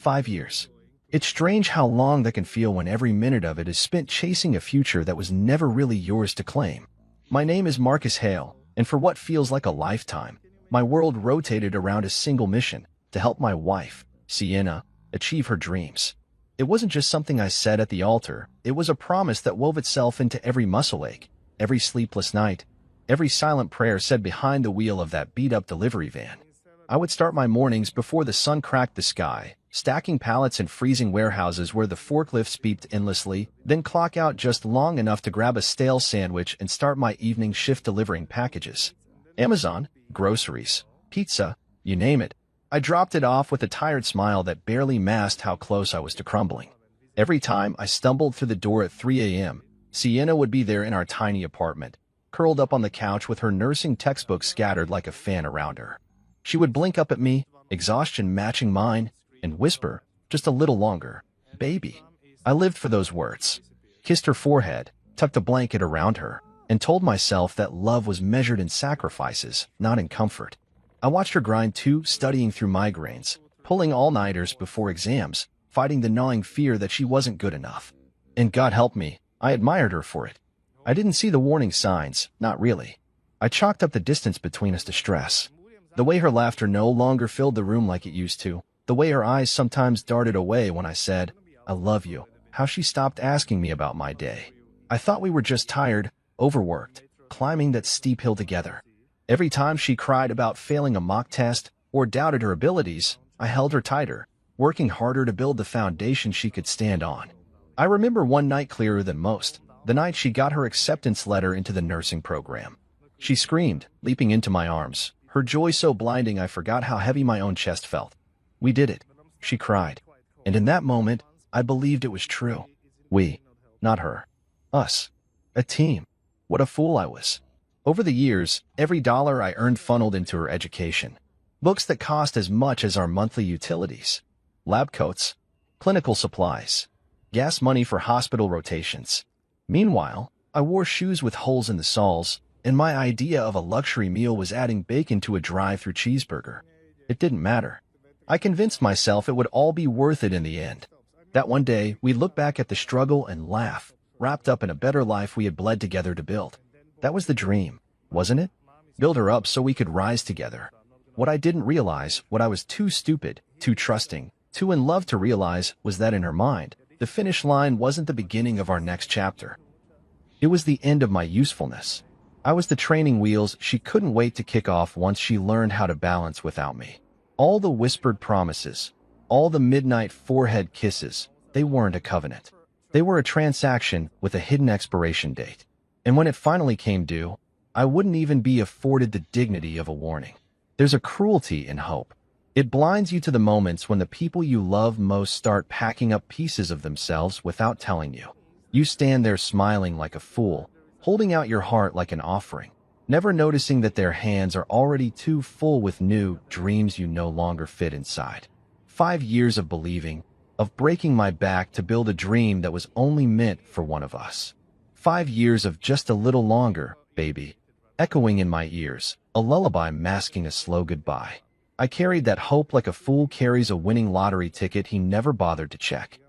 5 years. It's strange how long that can feel when every minute of it is spent chasing a future that was never really yours to claim. My name is Marcus Hale, and for what feels like a lifetime, my world rotated around a single mission: to help my wife, Sienna, achieve her dreams. It wasn't just something I said at the altar, it was a promise that wove itself into every muscle ache, every sleepless night, every silent prayer said behind the wheel of that beat-up delivery van. I would start my mornings before the sun cracked the sky, stacking pallets in freezing warehouses where the forklifts beeped endlessly, then clock out just long enough to grab a stale sandwich and start my evening shift delivering packages. Amazon, groceries, pizza, you name it. I dropped it off with a tired smile that barely masked how close I was to crumbling. Every time I stumbled through the door at 3 a.m., Sienna would be there in our tiny apartment, curled up on the couch with her nursing textbook scattered like a fan around her. She would blink up at me, exhaustion matching mine, and whisper, "Just a little longer, baby." I lived for those words, kissed her forehead, tucked a blanket around her, and told myself that love was measured in sacrifices, not in comfort. I watched her grind too, studying through migraines, pulling all-nighters before exams, fighting the gnawing fear that she wasn't good enough. And God help me, I admired her for it. I didn't see the warning signs, not really. I chalked up the distance between us to stress. The way her laughter no longer filled the room like it used to, the way her eyes sometimes darted away when I said, "I love you," how she stopped asking me about my day. I thought we were just tired, overworked, climbing that steep hill together. Every time she cried about failing a mock test or doubted her abilities, I held her tighter, working harder to build the foundation she could stand on. I remember one night clearer than most, the night she got her acceptance letter into the nursing program. She screamed, leaping into my arms, her joy so blinding I forgot how heavy my own chest felt. "We did it," she cried. And in that moment, I believed it was true. We, not her. Us. A team. What a fool I was. Over the years, every dollar I earned funneled into her education. Books that cost as much as our monthly utilities. Lab coats. Clinical supplies. Gas money for hospital rotations. Meanwhile, I wore shoes with holes in the soles, and my idea of a luxury meal was adding bacon to a drive-through cheeseburger. It didn't matter. I convinced myself it would all be worth it in the end. That one day, we'd look back at the struggle and laugh, wrapped up in a better life we had bled together to build. That was the dream, wasn't it? Build her up so we could rise together. What I didn't realize, what I was too stupid, too trusting, too in love to realize, was that in her mind, the finish line wasn't the beginning of our next chapter. It was the end of my usefulness. I was the training wheels she couldn't wait to kick off once she learned how to balance without me. All the whispered promises, all the midnight forehead kisses, they weren't a covenant. They were a transaction with a hidden expiration date. And when it finally came due, I wouldn't even be afforded the dignity of a warning. There's a cruelty in hope. It blinds you to the moments when the people you love most start packing up pieces of themselves without telling you. You stand there smiling like a fool, holding out your heart like an offering, never noticing that their hands are already too full with new dreams you no longer fit inside. 5 years of believing, of breaking my back to build a dream that was only meant for one of us. 5 years of just a little longer, baby, echoing in my ears, a lullaby masking a slow goodbye. I carried that hope like a fool carries a winning lottery ticket he never bothered to check,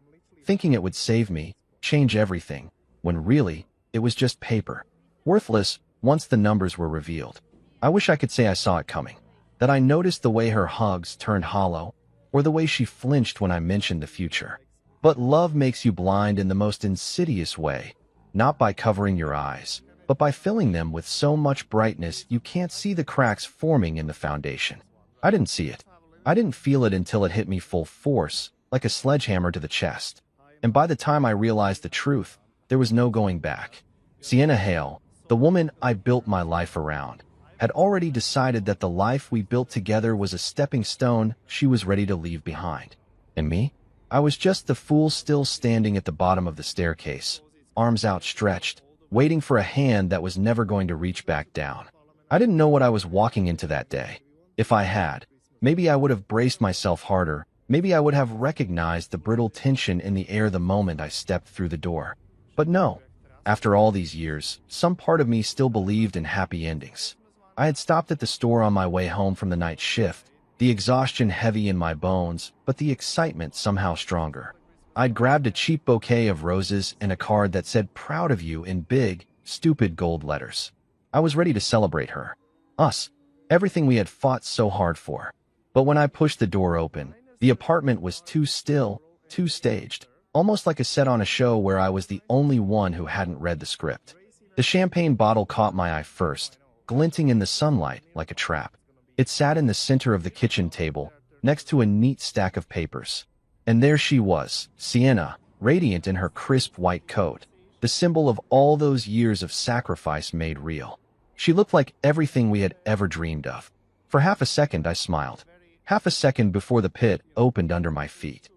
thinking it would save me, change everything, when really, it was just paper, worthless once the numbers were revealed. I wish I could say I saw it coming, that I noticed the way her hugs turned hollow, or the way she flinched when I mentioned the future. But love makes you blind in the most insidious way, not by covering your eyes, but by filling them with so much brightness you can't see the cracks forming in the foundation. I didn't see it. I didn't feel it until it hit me full force, like a sledgehammer to the chest. And by the time I realized the truth, there was no going back. Sienna Hale, the woman I built my life around, had already decided that the life we built together was a stepping stone she was ready to leave behind. And me? I was just the fool still standing at the bottom of the staircase, arms outstretched, waiting for a hand that was never going to reach back down. I didn't know what I was walking into that day. If I had, maybe I would have braced myself harder. Maybe I would have recognized the brittle tension in the air the moment I stepped through the door. But no. After all these years, some part of me still believed in happy endings. I had stopped at the store on my way home from the night shift, the exhaustion heavy in my bones, but the excitement somehow stronger. I'd grabbed a cheap bouquet of roses and a card that said "Proud of you" in big, stupid gold letters. I was ready to celebrate her. Us. Everything we had fought so hard for. But when I pushed the door open, the apartment was too still, too staged, almost like a set on a show where I was the only one who hadn't read the script. The champagne bottle caught my eye first, glinting in the sunlight like a trap. It sat in the center of the kitchen table, next to a neat stack of papers. And there she was, Sienna, radiant in her crisp white coat, the symbol of all those years of sacrifice made real. She looked like everything we had ever dreamed of. For half a second I smiled. Half a second before the pit opened under my feet.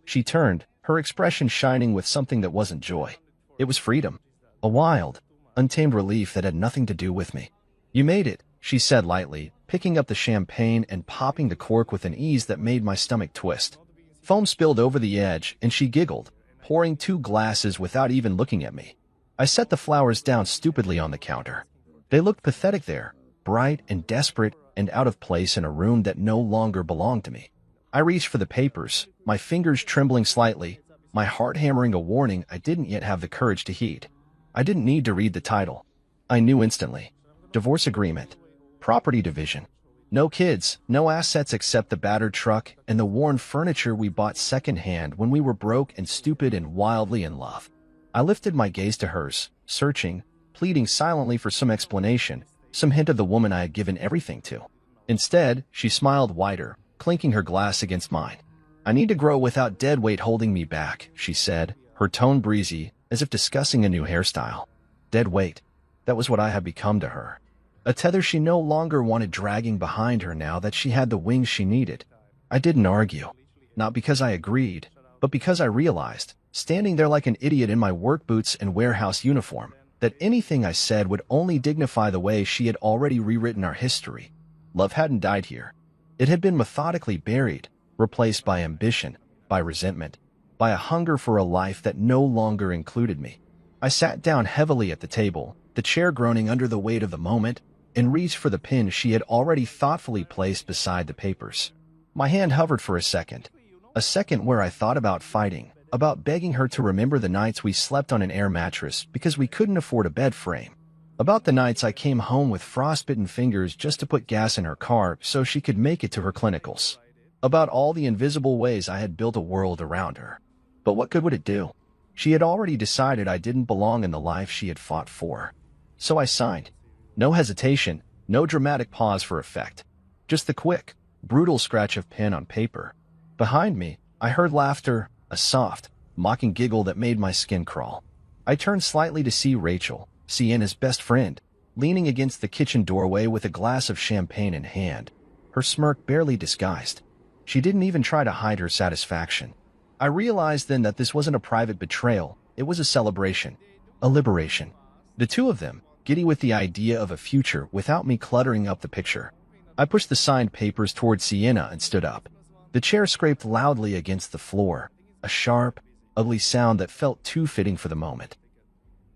She turned, her expression shining with something that wasn't joy. It was freedom. A wild, untamed relief that had nothing to do with me. "You made it," she said lightly, picking up the champagne and popping the cork with an ease that made my stomach twist. Foam spilled over the edge, and she giggled, pouring 2 glasses without even looking at me. I set the flowers down stupidly on the counter. They looked pathetic there, bright and desperate and out of place in a room that no longer belonged to me. I reached for the papers, my fingers trembling slightly, my heart hammering a warning I didn't yet have the courage to heed. I didn't need to read the title. I knew instantly. Divorce agreement. Property division. No kids, no assets except the battered truck and the worn furniture we bought secondhand when we were broke and stupid and wildly in love. I lifted my gaze to hers, searching, pleading silently for some explanation, some hint of the woman I had given everything to. Instead, she smiled wider, clinking her glass against mine. "I need to grow without dead weight holding me back," she said, her tone breezy, as if discussing a new hairstyle. Dead weight. That was what I had become to her. A tether she no longer wanted dragging behind her now that she had the wings she needed. I didn't argue. Not because I agreed, but because I realized, standing there like an idiot in my work boots and warehouse uniform, that anything I said would only dignify the way she had already rewritten our history. Love hadn't died here. It had been methodically buried, replaced by ambition, by resentment, by a hunger for a life that no longer included me. I sat down heavily at the table, the chair groaning under the weight of the moment, and reached for the pin she had already thoughtfully placed beside the papers. My hand hovered for a second where I thought about fighting, about begging her to remember the nights we slept on an air mattress because we couldn't afford a bed frame, about the nights I came home with frostbitten fingers just to put gas in her car so she could make it to her clinicals, about all the invisible ways I had built a world around her. But what good would it do? She had already decided I didn't belong in the life she had fought for. So I signed. No hesitation, no dramatic pause for effect. Just the quick, brutal scratch of pen on paper. Behind me, I heard laughter, a soft, mocking giggle that made my skin crawl. I turned slightly to see Rachel, Sienna's best friend, leaning against the kitchen doorway with a glass of champagne in hand, her smirk barely disguised. She didn't even try to hide her satisfaction. I realized then that this wasn't a private betrayal, it was a celebration, a liberation. The two of them, giddy with the idea of a future without me cluttering up the picture. I pushed the signed papers toward Sienna and stood up. The chair scraped loudly against the floor, a sharp, ugly sound that felt too fitting for the moment.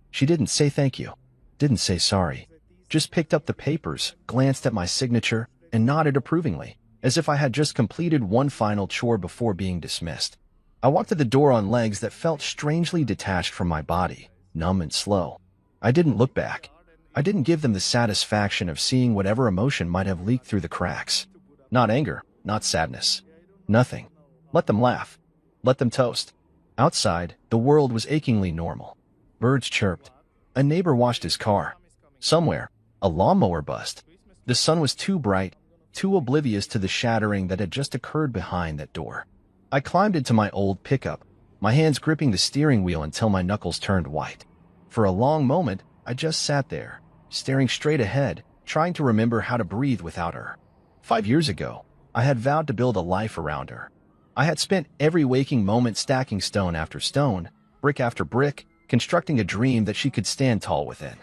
She didn't say thank you, didn't say sorry, just picked up the papers, glanced at my signature, and nodded approvingly, as if I had just completed one final chore before being dismissed. I walked to the door on legs that felt strangely detached from my body, numb and slow. I didn't look back. I didn't give them the satisfaction of seeing whatever emotion might have leaked through the cracks. Not anger, not sadness. Nothing. Let them laugh. Let them toast. Outside, the world was achingly normal. Birds chirped. A neighbor washed his car. Somewhere, a lawnmower bust. The sun was too bright, too oblivious to the shattering that had just occurred behind that door. I climbed into my old pickup, my hands gripping the steering wheel until my knuckles turned white. For a long moment, I just sat there, staring straight ahead, trying to remember how to breathe without her. 5 years ago, I had vowed to build a life around her. I had spent every waking moment stacking stone after stone, brick after brick, constructing a dream that she could stand tall within.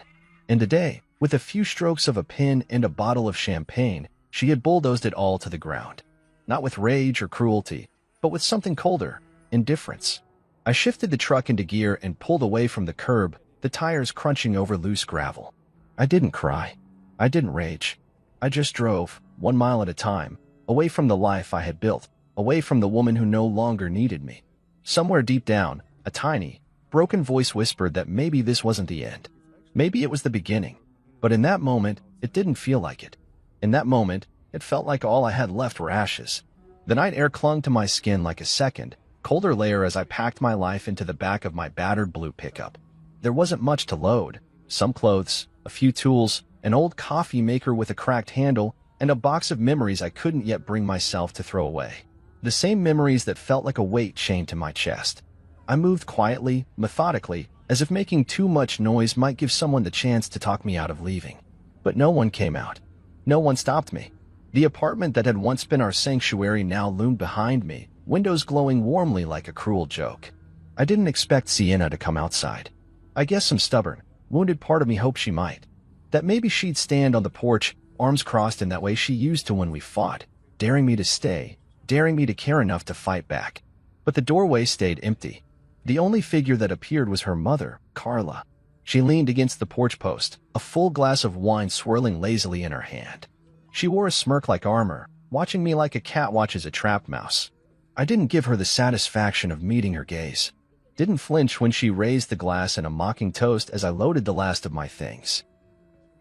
And today, with a few strokes of a pen and a bottle of champagne, she had bulldozed it all to the ground. Not with rage or cruelty, but with something colder, indifference. I shifted the truck into gear and pulled away from the curb, the tires crunching over loose gravel. I didn't cry. I didn't rage. I just drove, 1 mile at a time, away from the life I had built, away from the woman who no longer needed me. Somewhere deep down, a tiny, broken voice whispered that maybe this wasn't the end. Maybe it was the beginning. But in that moment, it didn't feel like it. In that moment, it felt like all I had left were ashes. The night air clung to my skin like a second, colder layer as I packed my life into the back of my battered blue pickup. There wasn't much to load. Some clothes, a few tools, an old coffee maker with a cracked handle, and a box of memories I couldn't yet bring myself to throw away. The same memories that felt like a weight chained to my chest. I moved quietly, methodically, as if making too much noise might give someone the chance to talk me out of leaving. But no one came out. No one stopped me. The apartment that had once been our sanctuary now loomed behind me, windows glowing warmly like a cruel joke. I didn't expect Sienna to come outside. I guess some stubborn, wounded part of me hoped she might. That maybe she'd stand on the porch, arms crossed in that way she used to when we fought, daring me to stay, daring me to care enough to fight back. But the doorway stayed empty. The only figure that appeared was her mother, Carla. She leaned against the porch post, a full glass of wine swirling lazily in her hand. She wore a smirk like armor, watching me like a cat watches a trapped mouse. I didn't give her the satisfaction of meeting her gaze. Didn't flinch when she raised the glass in a mocking toast as I loaded the last of my things.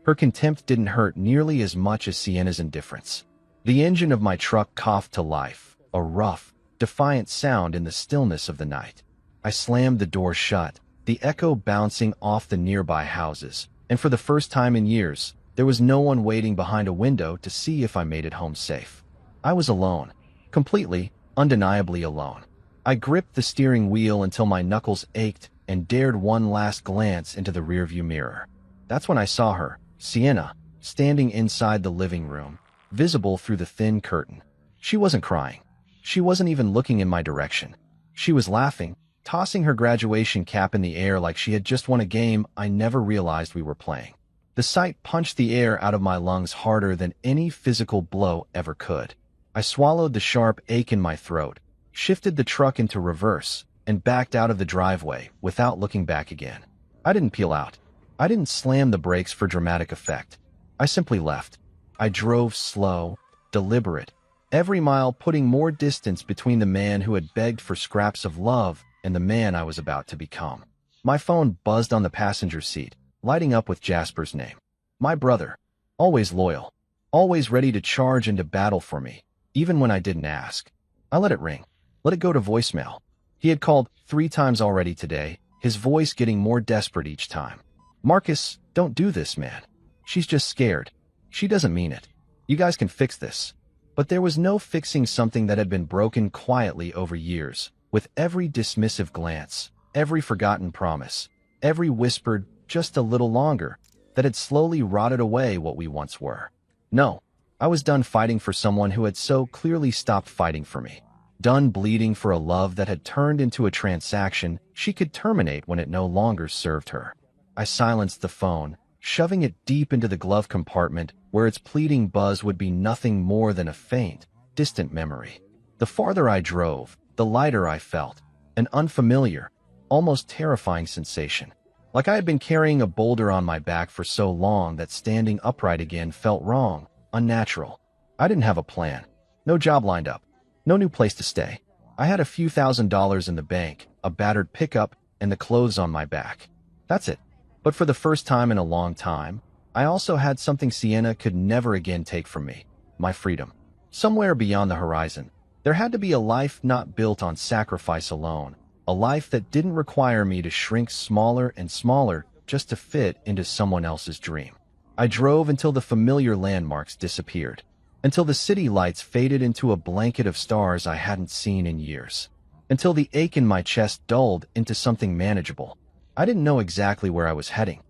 Her contempt didn't hurt nearly as much as Sienna's indifference. The engine of my truck coughed to life, a rough, defiant sound in the stillness of the night. I slammed the door shut, the echo bouncing off the nearby houses, and for the first time in years, there was no one waiting behind a window to see if I made it home safe. I was alone, completely, undeniably alone. I gripped the steering wheel until my knuckles ached and dared one last glance into the rearview mirror. That's when I saw her, Sienna, standing inside the living room, visible through the thin curtain. She wasn't crying. She wasn't even looking in my direction. She was laughing, tossing her graduation cap in the air like she had just won a game I never realized we were playing. The sight punched the air out of my lungs harder than any physical blow ever could. I swallowed the sharp ache in my throat, shifted the truck into reverse, and backed out of the driveway without looking back again. I didn't peel out. I didn't slam the brakes for dramatic effect. I simply left. I drove slow, deliberate, every mile putting more distance between the man who had begged for scraps of love and the man I was about to become. My phone buzzed on the passenger seat, lighting up with Jasper's name. My brother, always loyal, always ready to charge into battle for me, even when I didn't ask. I let it ring, let it go to voicemail. He had called 3 times already today, his voice getting more desperate each time. Marcus, don't do this, man. She's just scared. She doesn't mean it. You guys can fix this. But there was no fixing something that had been broken quietly over years, with every dismissive glance, every forgotten promise, every whispered, just a little longer, that had slowly rotted away what we once were. No, I was done fighting for someone who had so clearly stopped fighting for me. Done bleeding for a love that had turned into a transaction she could terminate when it no longer served her. I silenced the phone, shoving it deep into the glove compartment where its pleading buzz would be nothing more than a faint, distant memory. The farther I drove, the lighter I felt, an unfamiliar, almost terrifying sensation. Like I had been carrying a boulder on my back for so long that standing upright again felt wrong, unnatural. I didn't have a plan. No job lined up. No new place to stay. I had a few $1,000s in the bank, a battered pickup, and the clothes on my back. That's it. But for the first time in a long time, I also had something Sienna could never again take from me, my freedom. Somewhere beyond the horizon, there had to be a life not built on sacrifice alone, a life that didn't require me to shrink smaller and smaller just to fit into someone else's dream. I drove until the familiar landmarks disappeared, until the city lights faded into a blanket of stars I hadn't seen in years, until the ache in my chest dulled into something manageable. I didn't know exactly where I was heading.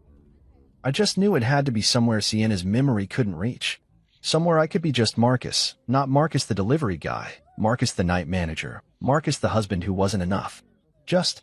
I just knew it had to be somewhere Sienna's memory couldn't reach. Somewhere I could be just Marcus, not Marcus the delivery guy, Marcus the night manager, Marcus the husband who wasn't enough. Just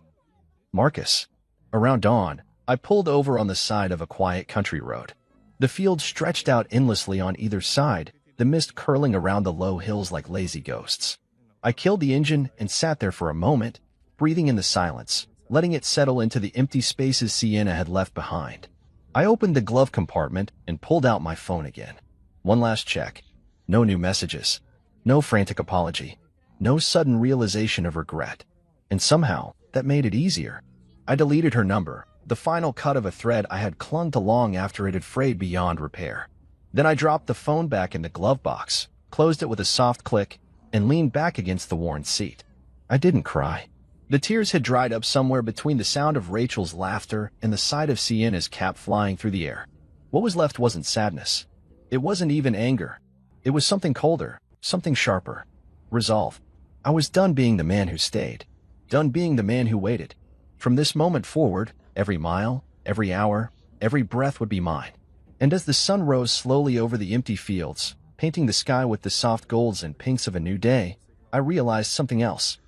Marcus. Around dawn, I pulled over on the side of a quiet country road. The fields stretched out endlessly on either side, the mist curling around the low hills like lazy ghosts. I killed the engine and sat there for a moment, breathing in the silence, letting it settle into the empty spaces Sienna had left behind. I opened the glove compartment and pulled out my phone again. One last check. No new messages. No frantic apology. No sudden realization of regret. And somehow, that made it easier. I deleted her number, the final cut of a thread I had clung to long after it had frayed beyond repair. Then I dropped the phone back in the glove box, closed it with a soft click, and leaned back against the worn seat. I didn't cry. The tears had dried up somewhere between the sound of Rachel's laughter and the sight of Sienna's cap flying through the air. What was left wasn't sadness. It wasn't even anger. It was something colder, something sharper. Resolve. I was done being the man who stayed. Done being the man who waited. From this moment forward, every mile, every hour, every breath would be mine. And as the sun rose slowly over the empty fields, painting the sky with the soft golds and pinks of a new day, I realized something else.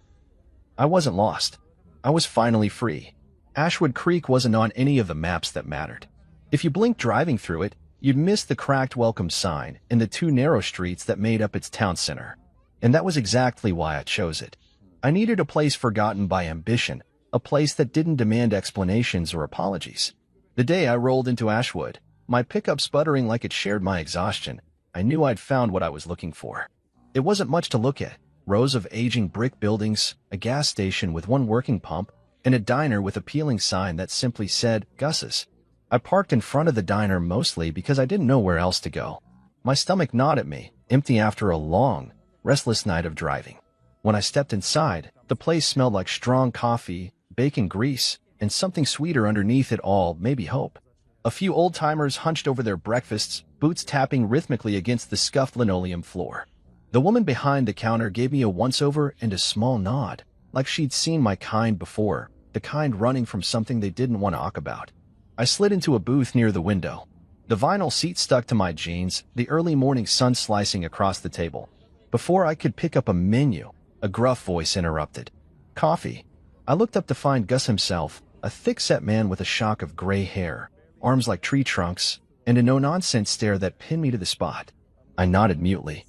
I wasn't lost. I was finally free. Ashwood Creek wasn't on any of the maps that mattered. If you blinked driving through it, you'd miss the cracked welcome sign and the two narrow streets that made up its town center. And that was exactly why I chose it. I needed a place forgotten by ambition, a place that didn't demand explanations or apologies. The day I rolled into Ashwood, my pickup sputtering like it shared my exhaustion, I knew I'd found what I was looking for. It wasn't much to look at. Rows of aging brick buildings, a gas station with one working pump, and a diner with a peeling sign that simply said, Gus's. I parked in front of the diner mostly because I didn't know where else to go. My stomach gnawed at me, empty after a long, restless night of driving. When I stepped inside, the place smelled like strong coffee, bacon grease, and something sweeter underneath it all, maybe hope. A few old-timers hunched over their breakfasts, boots tapping rhythmically against the scuffed linoleum floor. The woman behind the counter gave me a once-over and a small nod, like she'd seen my kind before, the kind running from something they didn't want to talk about. I slid into a booth near the window. The vinyl seat stuck to my jeans, the early morning sun slicing across the table. Before I could pick up a menu, a gruff voice interrupted. Coffee. I looked up to find Gus himself, a thick-set man with a shock of gray hair, arms like tree trunks, and a no-nonsense stare that pinned me to the spot. I nodded mutely.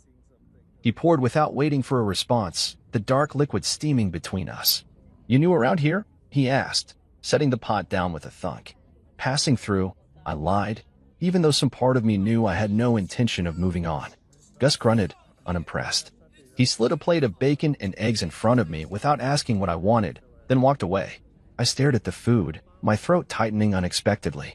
He poured without waiting for a response, the dark liquid steaming between us. You new around here? He asked, setting the pot down with a thunk. Passing through, I lied, even though some part of me knew I had no intention of moving on. Gus grunted, unimpressed. He slid a plate of bacon and eggs in front of me without asking what I wanted, then walked away. I stared at the food, my throat tightening unexpectedly.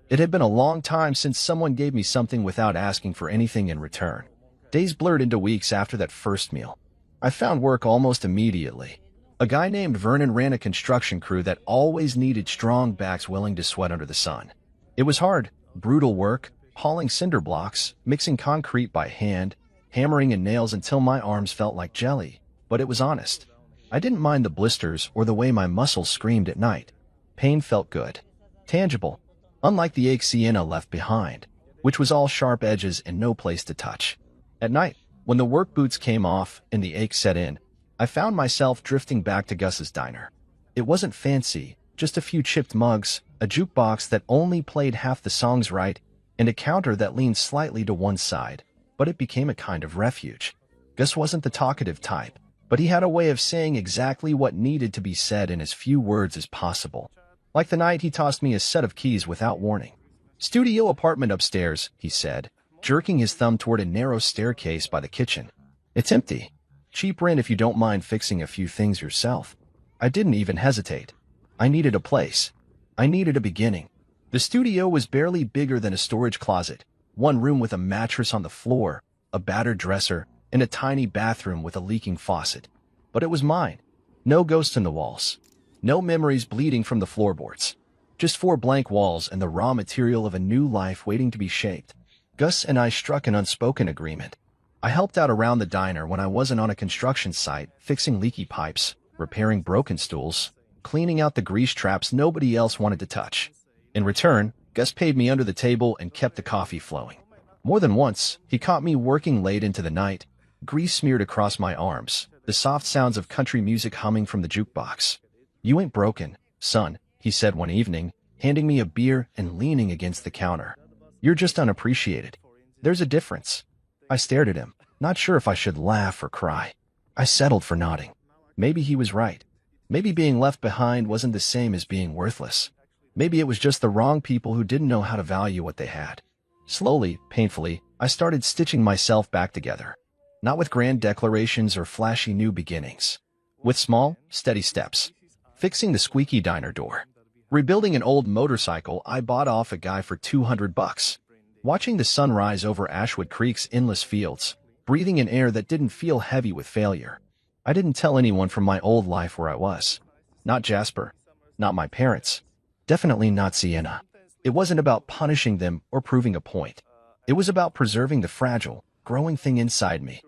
It had been a long time since someone gave me something without asking for anything in return. Days blurred into weeks after that first meal. I found work almost immediately. A guy named Vernon ran a construction crew that always needed strong backs willing to sweat under the sun. It was hard, brutal work, hauling cinder blocks, mixing concrete by hand, hammering in nails until my arms felt like jelly, but it was honest. I didn't mind the blisters or the way my muscles screamed at night. Pain felt good, tangible, unlike the ache Sienna left behind, which was all sharp edges and no place to touch. At night, when the work boots came off and the ache set in, I found myself drifting back to Gus's diner. It wasn't fancy, just a few chipped mugs, a jukebox that only played half the songs right, and a counter that leaned slightly to one side, but it became a kind of refuge. Gus wasn't the talkative type, but he had a way of saying exactly what needed to be said in as few words as possible. Like the night he tossed me a set of keys without warning. Studio apartment upstairs, he said, jerking his thumb toward a narrow staircase by the kitchen. It's empty. Cheap rent if you don't mind fixing a few things yourself. I didn't even hesitate. I needed a place. I needed a beginning. The studio was barely bigger than a storage closet, one room with a mattress on the floor, a battered dresser, and a tiny bathroom with a leaking faucet. But it was mine. No ghosts in the walls. No memories bleeding from the floorboards. Just 4 blank walls and the raw material of a new life waiting to be shaped. Gus and I struck an unspoken agreement. I helped out around the diner when I wasn't on a construction site, fixing leaky pipes, repairing broken stools, cleaning out the grease traps nobody else wanted to touch. In return, Gus paid me under the table and kept the coffee flowing. More than once, he caught me working late into the night, grease smeared across my arms, the soft sounds of country music humming from the jukebox. You ain't broken, son, he said one evening, handing me a beer and leaning against the counter. You're just unappreciated. There's a difference. I stared at him, not sure if I should laugh or cry. I settled for nodding. Maybe he was right. Maybe being left behind wasn't the same as being worthless. Maybe it was just the wrong people who didn't know how to value what they had. Slowly, painfully, I started stitching myself back together. Not with grand declarations or flashy new beginnings. With small, steady steps. Fixing the squeaky diner door. Rebuilding an old motorcycle I bought off a guy for $200. Watching the sun rise over Ashwood Creek's endless fields. Breathing an air that didn't feel heavy with failure. I didn't tell anyone from my old life where I was. Not Jasper. Not my parents. Definitely not Sienna. It wasn't about punishing them or proving a point. It was about preserving the fragile, growing thing inside me.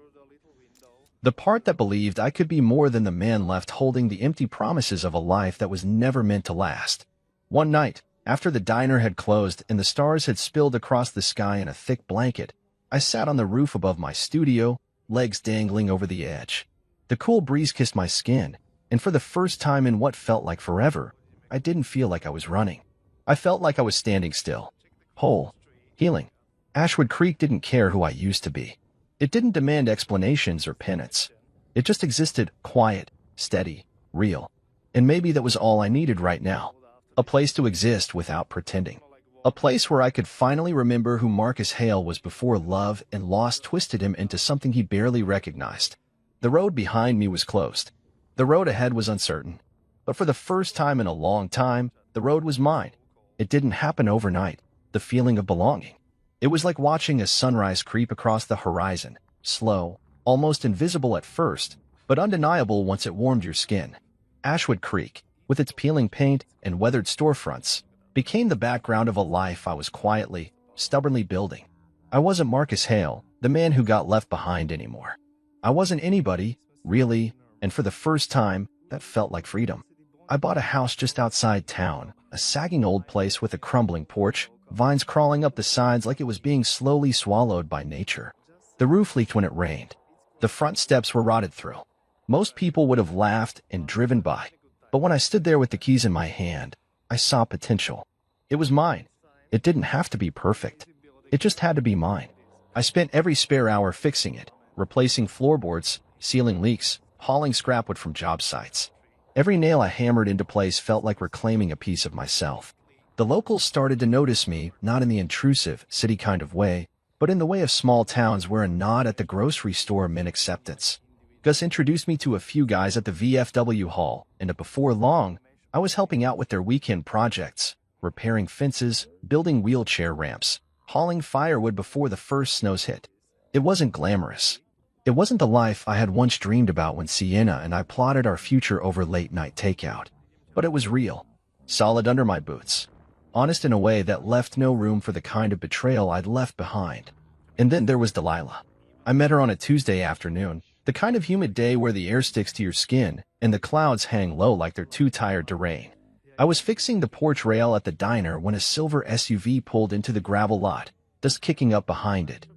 The part that believed I could be more than the man left holding the empty promises of a life that was never meant to last. One night, after the diner had closed and the stars had spilled across the sky in a thick blanket, I sat on the roof above my studio, legs dangling over the edge. The cool breeze kissed my skin, and for the first time in what felt like forever, I didn't feel like I was running. I felt like I was standing still. Whole. Healing. Ashwood Creek didn't care who I used to be. It didn't demand explanations or penance. It just existed, quiet, steady, real. And maybe that was all I needed right now. A place to exist without pretending. A place where I could finally remember who Marcus Hale was before love and loss twisted him into something he barely recognized. The road behind me was closed. The road ahead was uncertain. But for the first time in a long time, the road was mine. It didn't happen overnight. The feeling of belonging. It was like watching a sunrise creep across the horizon, slow, almost invisible at first, but undeniable once it warmed your skin. Ashwood Creek, with its peeling paint and weathered storefronts, became the background of a life I was quietly, stubbornly building. I wasn't Marcus Hale, the man who got left behind anymore. I wasn't anybody, really, and for the first time, that felt like freedom. I bought a house just outside town, a sagging old place with a crumbling porch, vines crawling up the sides like it was being slowly swallowed by nature. The roof leaked when it rained. The front steps were rotted through. Most people would have laughed and driven by. But when I stood there with the keys in my hand, I saw potential. It was mine. It didn't have to be perfect. It just had to be mine. I spent every spare hour fixing it, replacing floorboards, sealing leaks, hauling scrap wood from job sites. Every nail I hammered into place felt like reclaiming a piece of myself. The locals started to notice me, not in the intrusive, city kind of way, but in the way of small towns where a nod at the grocery store meant acceptance. Gus introduced me to a few guys at the VFW hall, and before long, I was helping out with their weekend projects, repairing fences, building wheelchair ramps, hauling firewood before the first snows hit. It wasn't glamorous. It wasn't the life I had once dreamed about when Sienna and I plotted our future over late-night takeout. But it was real, solid under my boots, honest in a way that left no room for the kind of betrayal I'd left behind. And then there was Delilah. I met her on a Tuesday afternoon, the kind of humid day where the air sticks to your skin and the clouds hang low like they're too tired to rain. I was fixing the porch rail at the diner when a silver SUV pulled into the gravel lot, dust kicking up behind it.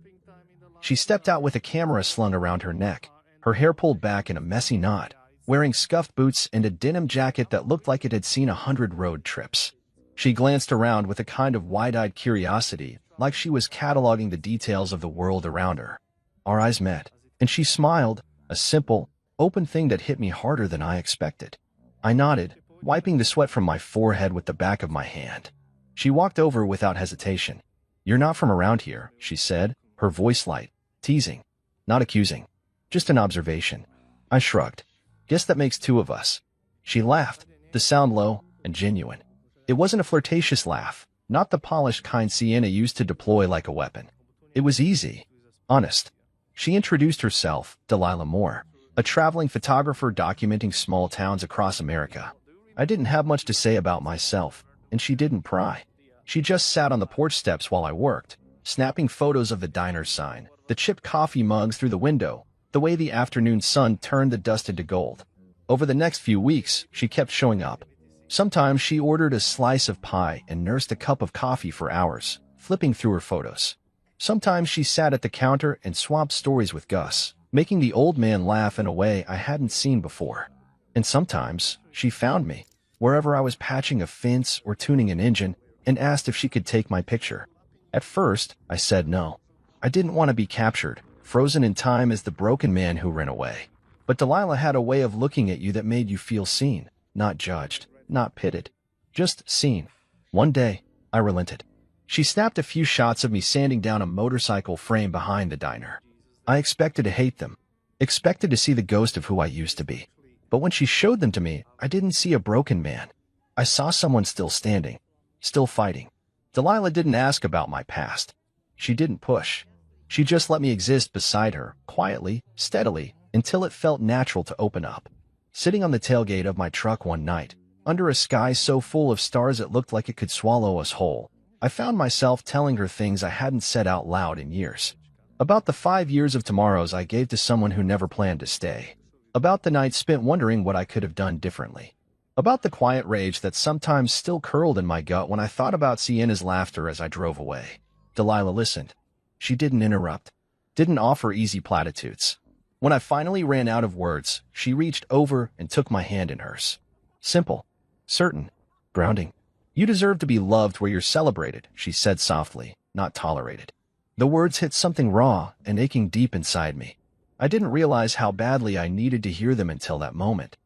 She stepped out with a camera slung around her neck, her hair pulled back in a messy knot, wearing scuffed boots and a denim jacket that looked like it had seen 100 road trips. She glanced around with a kind of wide-eyed curiosity, like she was cataloging the details of the world around her. Our eyes met, and she smiled, a simple, open thing that hit me harder than I expected. I nodded, wiping the sweat from my forehead with the back of my hand. She walked over without hesitation. "You're not from around here," she said, her voice light, teasing, not accusing, just an observation. I shrugged. "Guess that makes two of us." She laughed, the sound low and genuine. It wasn't a flirtatious laugh, not the polished kind Sienna used to deploy like a weapon. It was easy, honest. She introduced herself, Delilah Moore, a traveling photographer documenting small towns across America. I didn't have much to say about myself, and she didn't pry. She just sat on the porch steps while I worked, snapping photos of the diner sign, the chipped coffee mugs through the window, the way the afternoon sun turned the dust into gold. Over the next few weeks, she kept showing up. Sometimes she ordered a slice of pie and nursed a cup of coffee for hours, flipping through her photos. Sometimes she sat at the counter and swapped stories with Gus, making the old man laugh in a way I hadn't seen before. And sometimes she found me, wherever I was patching a fence or tuning an engine, and asked if she could take my picture. At first, I said no. I didn't want to be captured, frozen in time as the broken man who ran away. But Delilah had a way of looking at you that made you feel seen, not judged, not pitted, just seen. One day, I relented. She snapped a few shots of me sanding down a motorcycle frame behind the diner. I expected to hate them, expected to see the ghost of who I used to be. But when she showed them to me, I didn't see a broken man. I saw someone still standing, still fighting. Delilah didn't ask about my past. She didn't push. She just let me exist beside her, quietly, steadily, until it felt natural to open up. Sitting on the tailgate of my truck one night, under a sky so full of stars it looked like it could swallow us whole, I found myself telling her things I hadn't said out loud in years. About the 5 years of tomorrows I gave to someone who never planned to stay. About the nights spent wondering what I could have done differently. About the quiet rage that sometimes still curled in my gut when I thought about Sienna's laughter as I drove away. Delilah listened. She didn't interrupt, didn't offer easy platitudes. When I finally ran out of words, she reached over and took my hand in hers. Simple, certain, grounding. You deserve to be loved where you're celebrated, she said softly, not tolerated. The words hit something raw and aching deep inside me. I didn't realize how badly I needed to hear them until that moment.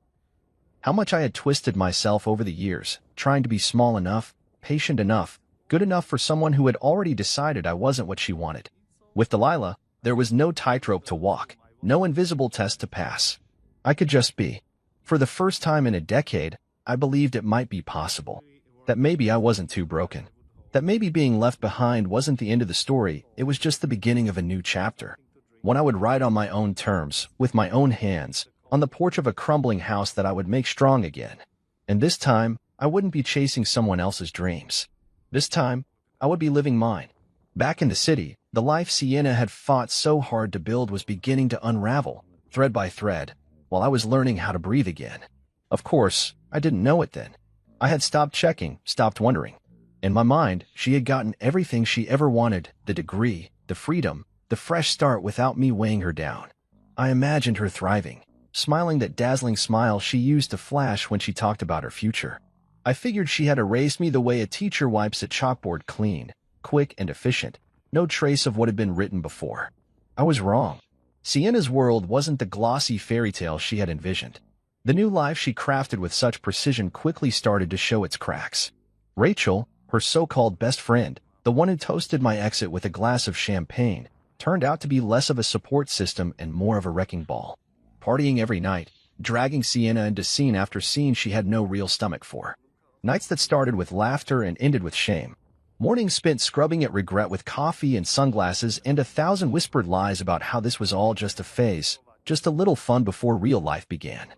How much I had twisted myself over the years, trying to be small enough, patient enough, good enough for someone who had already decided I wasn't what she wanted. With Delilah, there was no tightrope to walk, no invisible test to pass. I could just be. For the first time in a decade, I believed it might be possible. That maybe I wasn't too broken. That maybe being left behind wasn't the end of the story, it was just the beginning of a new chapter. When I would write on my own terms, with my own hands, on the porch of a crumbling house that I would make strong again. And this time, I wouldn't be chasing someone else's dreams. This time, I would be living mine. Back in the city, the life Sienna had fought so hard to build was beginning to unravel, thread by thread, while I was learning how to breathe again. Of course, I didn't know it then. I had stopped checking, stopped wondering. In my mind, she had gotten everything she ever wanted, the degree, the freedom, the fresh start without me weighing her down. I imagined her thriving, smiling that dazzling smile she used to flash when she talked about her future. I figured she had erased me the way a teacher wipes a chalkboard clean, quick and efficient, no trace of what had been written before. I was wrong. Sienna's world wasn't the glossy fairy tale she had envisioned. The new life she crafted with such precision quickly started to show its cracks. Rachel, her so-called best friend, the one who toasted my exit with a glass of champagne, turned out to be less of a support system and more of a wrecking ball. Partying every night, dragging Sienna into scene after scene she had no real stomach for. Nights that started with laughter and ended with shame. Mornings spent scrubbing at regret with coffee and sunglasses and 1,000 whispered lies about how this was all just a phase, just a little fun before real life began.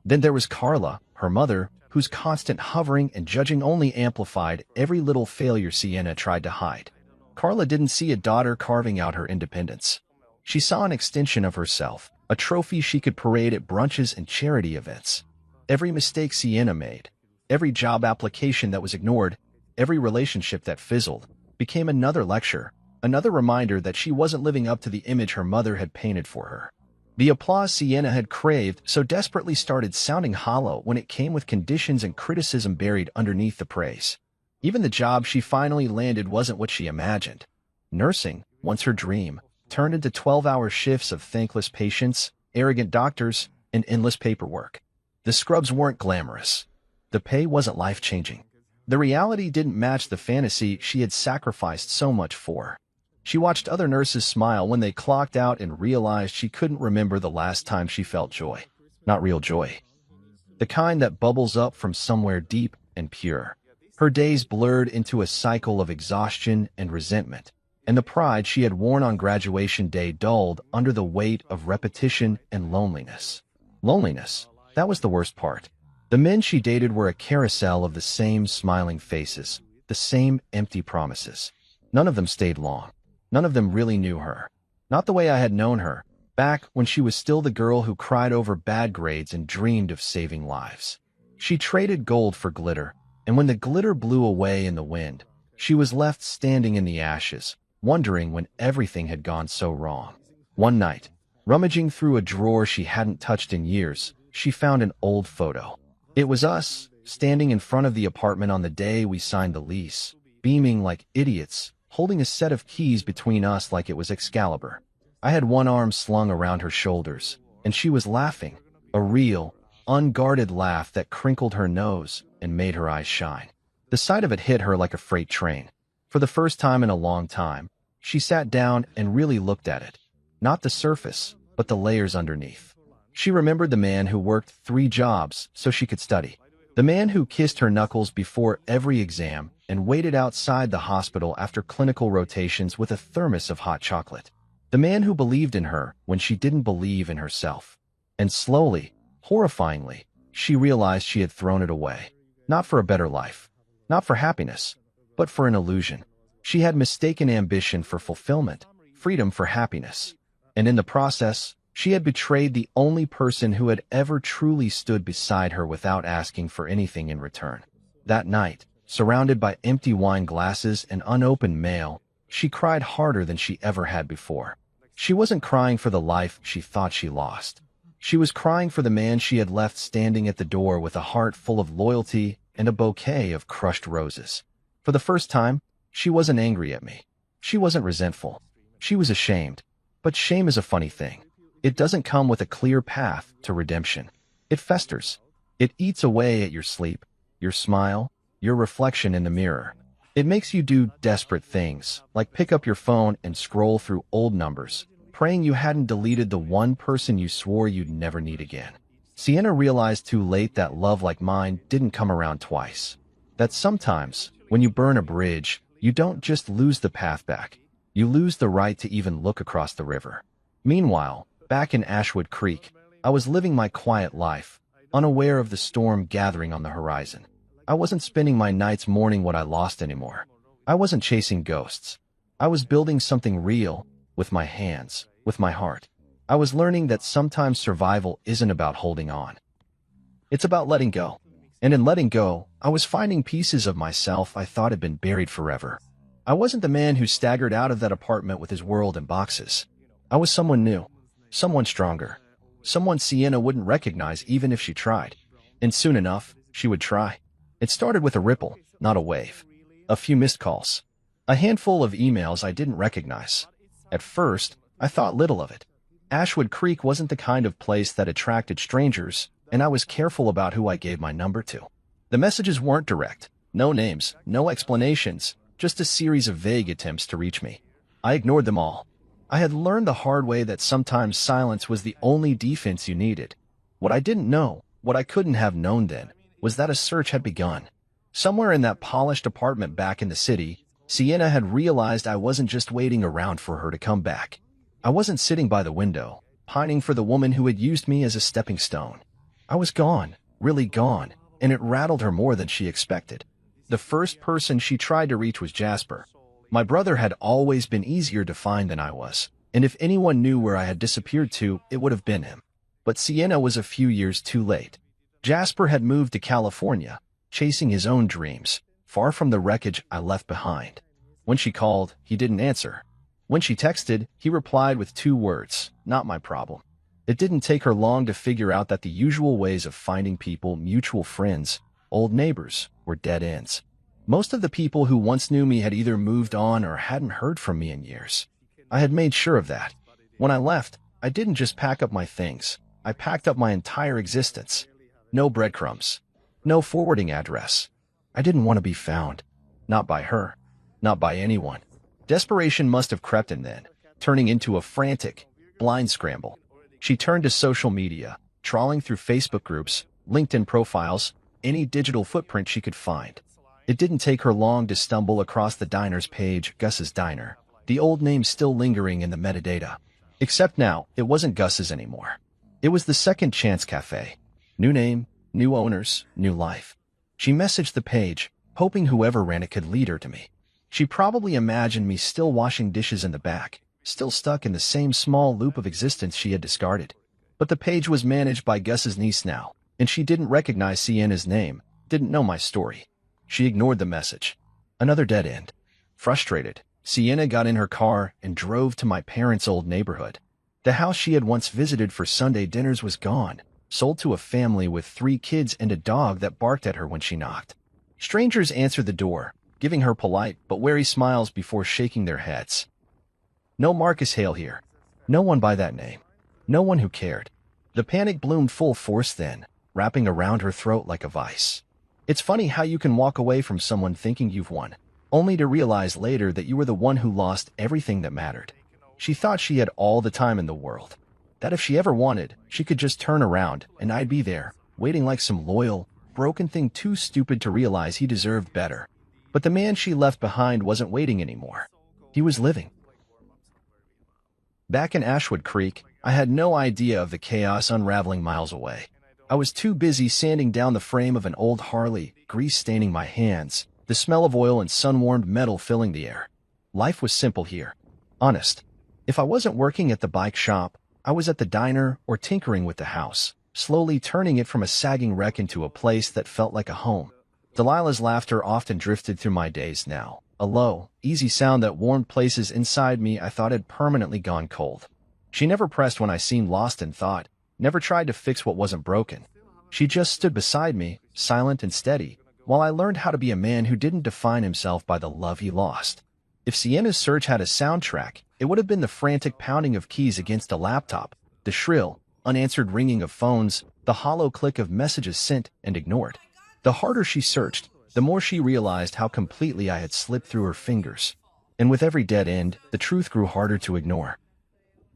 Then there was Carla, her mother, whose constant hovering and judging only amplified every little failure Sienna tried to hide. Carla didn't see a daughter carving out her independence. She saw an extension of herself, a trophy she could parade at brunches and charity events. Every mistake Sienna made, every job application that was ignored, every relationship that fizzled, became another lecture, another reminder that she wasn't living up to the image her mother had painted for her. The applause Sienna had craved so desperately started sounding hollow when it came with conditions and criticism buried underneath the praise. Even the job she finally landed wasn't what she imagined. Nursing, once her dream, turned into 12-hour shifts of thankless patients, arrogant doctors, and endless paperwork. The scrubs weren't glamorous. The pay wasn't life-changing. The reality didn't match the fantasy she had sacrificed so much for. She watched other nurses smile when they clocked out and realized she couldn't remember the last time she felt joy. Not real joy. The kind that bubbles up from somewhere deep and pure. Her days blurred into a cycle of exhaustion and resentment, and the pride she had worn on graduation day dulled under the weight of repetition and loneliness. Loneliness, that was the worst part. The men she dated were a carousel of the same smiling faces, the same empty promises. None of them stayed long. None of them really knew her. Not the way I had known her, back when she was still the girl who cried over bad grades and dreamed of saving lives. She traded gold for glitter, and when the glitter blew away in the wind, she was left standing in the ashes, wondering when everything had gone so wrong. One night, rummaging through a drawer she hadn't touched in years, she found an old photo. It was us, standing in front of the apartment on the day we signed the lease, beaming like idiots, holding a set of keys between us like it was Excalibur. I had one arm slung around her shoulders, and she was laughing, a real, unguarded laugh that crinkled her nose and made her eyes shine. The sight of it hit her like a freight train. For the first time in a long time, she sat down and really looked at it. Not the surface, but the layers underneath. She remembered the man who worked 3 jobs so she could study. The man who kissed her knuckles before every exam and waited outside the hospital after clinical rotations with a thermos of hot chocolate. The man who believed in her when she didn't believe in herself. And slowly, horrifyingly, she realized she had thrown it away. Not for a better life, not for happiness, but for an illusion. She had mistaken ambition for fulfillment, freedom for happiness. And in the process, she had betrayed the only person who had ever truly stood beside her without asking for anything in return. That night, surrounded by empty wine glasses and unopened mail, she cried harder than she ever had before. She wasn't crying for the life she thought she lost. She was crying for the man she had left standing at the door with a heart full of loyalty and a bouquet of crushed roses. For the first time, she wasn't angry at me. She wasn't resentful. She was ashamed. But shame is a funny thing. It doesn't come with a clear path to redemption. It festers. It eats away at your sleep, your smile, your reflection in the mirror. It makes you do desperate things, like pick up your phone and scroll through old numbers, praying you hadn't deleted the one person you swore you'd never need again. Sienna realized too late that love like mine didn't come around twice. That sometimes, when you burn a bridge, you don't just lose the path back. You lose the right to even look across the river. Meanwhile, back in Ashwood Creek, I was living my quiet life, unaware of the storm gathering on the horizon. I wasn't spending my nights mourning what I lost anymore. I wasn't chasing ghosts. I was building something real, with my hands, with my heart. I was learning that sometimes survival isn't about holding on. It's about letting go. And in letting go, I was finding pieces of myself I thought had been buried forever. I wasn't the man who staggered out of that apartment with his world in boxes. I was someone new, someone stronger, someone Sienna wouldn't recognize even if she tried. And soon enough, she would try. It started with a ripple, not a wave. A few missed calls. A handful of emails I didn't recognize. At first, I thought little of it. Ashwood Creek wasn't the kind of place that attracted strangers, and I was careful about who I gave my number to. The messages weren't direct. No names, no explanations, just a series of vague attempts to reach me. I ignored them all. I had learned the hard way that sometimes silence was the only defense you needed. What I didn't know, what I couldn't have known then, was that a search had begun. Somewhere in that polished apartment back in the city, Sienna had realized I wasn't just waiting around for her to come back. I wasn't sitting by the window, pining for the woman who had used me as a stepping stone. I was gone, really gone, and it rattled her more than she expected. The first person she tried to reach was Jasper. My brother had always been easier to find than I was, and if anyone knew where I had disappeared to, it would have been him. But Sienna was a few years too late. Jasper had moved to California, chasing his own dreams, far from the wreckage I left behind. When she called, he didn't answer. When she texted, he replied with 2 words, "Not my problem." It didn't take her long to figure out that the usual ways of finding people, mutual friends, old neighbors, were dead ends. Most of the people who once knew me had either moved on or hadn't heard from me in years. I had made sure of that. When I left, I didn't just pack up my things. I packed up my entire existence. No breadcrumbs. No forwarding address. I didn't want to be found. Not by her. Not by anyone. Desperation must have crept in then, turning into a frantic, blind scramble. She turned to social media, trawling through Facebook groups, LinkedIn profiles, any digital footprint she could find. It didn't take her long to stumble across the diner's page, Gus's Diner, the old name still lingering in the metadata. Except now, it wasn't Gus's anymore. It was the Second Chance Cafe. New name, new owners, new life. She messaged the page, hoping whoever ran it could lead her to me. She probably imagined me still washing dishes in the back, still stuck in the same small loop of existence she had discarded. But the page was managed by Gus's niece now, and she didn't recognize Sienna's name, didn't know my story. She ignored the message. Another dead end. Frustrated, Sienna got in her car and drove to my parents' old neighborhood. The house she had once visited for Sunday dinners was gone, sold to a family with 3 kids and a dog that barked at her when she knocked. Strangers answered the door, giving her polite but wary smiles before shaking their heads. No Marcus Hale here. No one by that name. No one who cared. The panic bloomed full force then, wrapping around her throat like a vice. It's funny how you can walk away from someone thinking you've won, only to realize later that you were the one who lost everything that mattered. She thought she had all the time in the world. That if she ever wanted, she could just turn around and I'd be there, waiting like some loyal, broken thing too stupid to realize he deserved better. But the man she left behind wasn't waiting anymore. He was living. Back in Ashwood Creek, I had no idea of the chaos unraveling miles away. I was too busy sanding down the frame of an old Harley, grease staining my hands, the smell of oil and sun-warmed metal filling the air. Life was simple here. Honest. If I wasn't working at the bike shop, I was at the diner or tinkering with the house, slowly turning it from a sagging wreck into a place that felt like a home. Delilah's laughter often drifted through my days now, a low, easy sound that warmed places inside me I thought had permanently gone cold. She never pressed when I seemed lost in thought, never tried to fix what wasn't broken. She just stood beside me, silent and steady, while I learned how to be a man who didn't define himself by the love he lost. If Sienna's search had a soundtrack, it would have been the frantic pounding of keys against a laptop, the shrill, unanswered ringing of phones, the hollow click of messages sent and ignored. The harder she searched, the more she realized how completely I had slipped through her fingers. And with every dead end, the truth grew harder to ignore.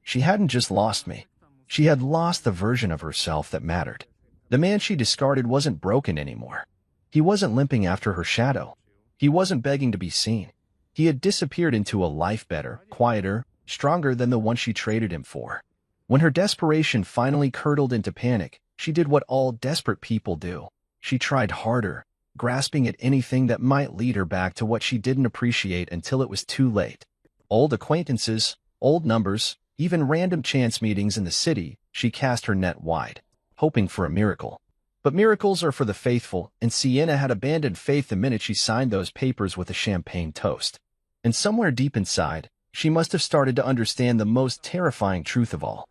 She hadn't just lost me. She had lost the version of herself that mattered. The man she discarded wasn't broken anymore. He wasn't limping after her shadow. He wasn't begging to be seen. He had disappeared into a life better, quieter, stronger than the one she traded him for. When her desperation finally curdled into panic, she did what all desperate people do. She tried harder, grasping at anything that might lead her back to what she didn't appreciate until it was too late. Old acquaintances, old numbers, even random chance meetings in the city, she cast her net wide, hoping for a miracle. But miracles are for the faithful, and Sienna had abandoned faith the minute she signed those papers with a champagne toast. And somewhere deep inside, she must have started to understand the most terrifying truth of all.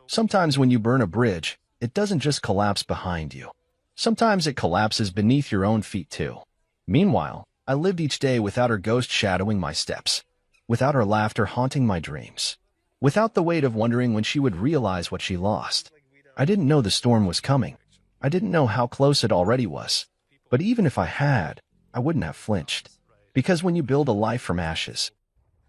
Sometimes when you burn a bridge, it doesn't just collapse behind you. Sometimes it collapses beneath your own feet too. Meanwhile, I lived each day without her ghost shadowing my steps, without her laughter haunting my dreams, without the weight of wondering when she would realize what she lost. I didn't know the storm was coming. I didn't know how close it already was. But even if I had, I wouldn't have flinched. Because when you build a life from ashes,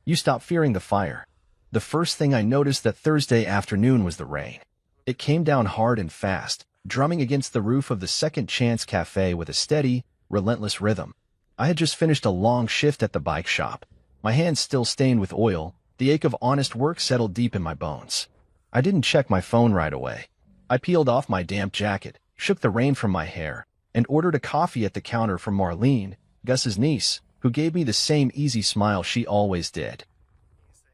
you stop fearing the fire. The first thing I noticed that Thursday afternoon was the rain. It came down hard and fast, drumming against the roof of the Second Chance Cafe with a steady, relentless rhythm. I had just finished a long shift at the bike shop. My hands still stained with oil, the ache of honest work settled deep in my bones. I didn't check my phone right away. I peeled off my damp jacket, shook the rain from my hair, and ordered a coffee at the counter from Marlene, Gus's niece, who gave me the same easy smile she always did.